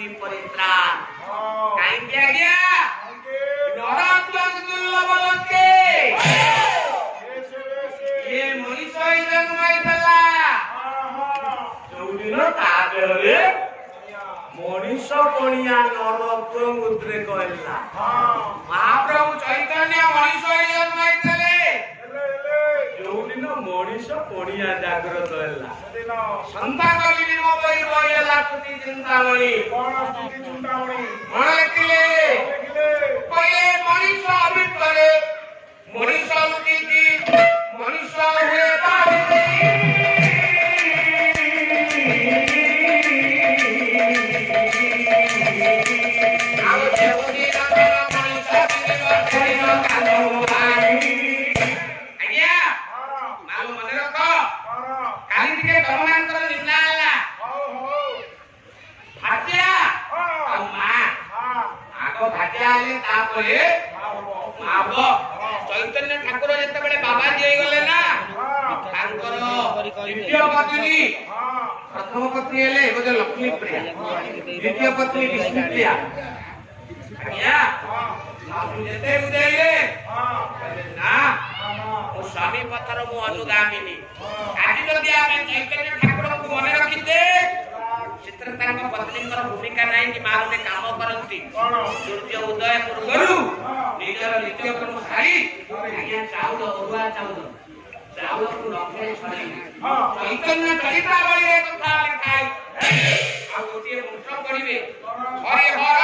ପାଇବି ପରିତ୍ରାଣ। କାହିଁକି ଆଜ୍ଞା? ନରତ୍ୱଂ ଦୁର୍ଲଭ ଲୋକେ ଇଏ ମଣିଷ ହିଁ ଜନ୍ମ ହେଇଥିଲା। ଯୋଉଦିନ ତା ଦେହରେ ମଣିଷ ପଣିଆ ନରତ୍ୱଂ ଉଦ୍ରେକ ହେଲା। ମହାପ୍ରଭୁ ଚୈତନ୍ୟ ମଣିଷ ହିଁ ଜନ୍ମ ହେଇଥିଲେ। ଯୋଉଦିନ ମଣିଷ ପଣିଆ ଜାଗ୍ରତ ହେଲା। ସନ୍ତା କଲି ମୋ ବହି ବହି ହେଲା ସ୍ତୁତି ଚିନ୍ତାମଣି। କଣ ଲେଖିଲେ? କହିଲେ ମଣିଷ ଭିତରେ ମଣିଷ ଲୁଚିଛି, ମଣିଷ ହୁଏ ବାହାରେ। ଆଉ ଯେମିତି ମଣିଷ ଆଜ୍ଞା ମାଲ ମନେ ରଖ। କାଲି ଟିକେ ତମମାନଙ୍କର ନିନ୍ଦା ହେଲା। ଭାଜା ଆଉ ମା ଆଗ ଭାଜା ହେଲେ ତାପରେ ମା ହବ। ଚୈତନ୍ୟ ଠାକୁର ଯେତେବେଳେ ବାବାଜୀ ହେଇଗଲେ ନା ତାଙ୍କର ଦ୍ୱିତୀୟ ପତ୍ନୀ, ପ୍ରଥମ ପତ୍ନୀ ହେଲେ ବୋଧେ ଲକ୍ଷ୍ମୀ ପ୍ରିୟା, ଦ୍ୱିତୀୟ ପତ୍ନୀ ବିଷ୍ଣୁପ୍ରିୟା। ଆଜ୍ଞା ଯେତେ ବୁଝେଇଲେ ନା ମୋ ସ୍ୱାମୀ ପଥର ମୁଁ ଅନୁଗାମିନୀ। ଆଜି ଯଦି ଆମେ ଚୈତନ୍ୟ ଠାକୁରଙ୍କୁ ମନେ ରଖିତେ ସେଥିରେ ତାଙ୍କ ପତ୍ନୀଙ୍କର ଭୂମିକା ନାହିଁ କି ମା ଗୋଟେ କାମ କରନ୍ତି। ସୂର୍ଯ୍ୟ ଉଦୟ ପୂର୍ବରୁ ନିଜର ନିତ୍ୟକର୍ମ ସାରି ଆଜ୍ଞା ଚାଉଳ, ଅରୁଆ ଚାଉଳକୁ ରଖେ ଛଡ଼ି। ଚୈତନ୍ୟ ଚରିତାବଳୀରେ କଥା ଲେଖା ହେଇଛି। ଆଉ ଗୋଟିଏ ମନ୍ତ୍ର ପଢିବେ, ହରେ ହର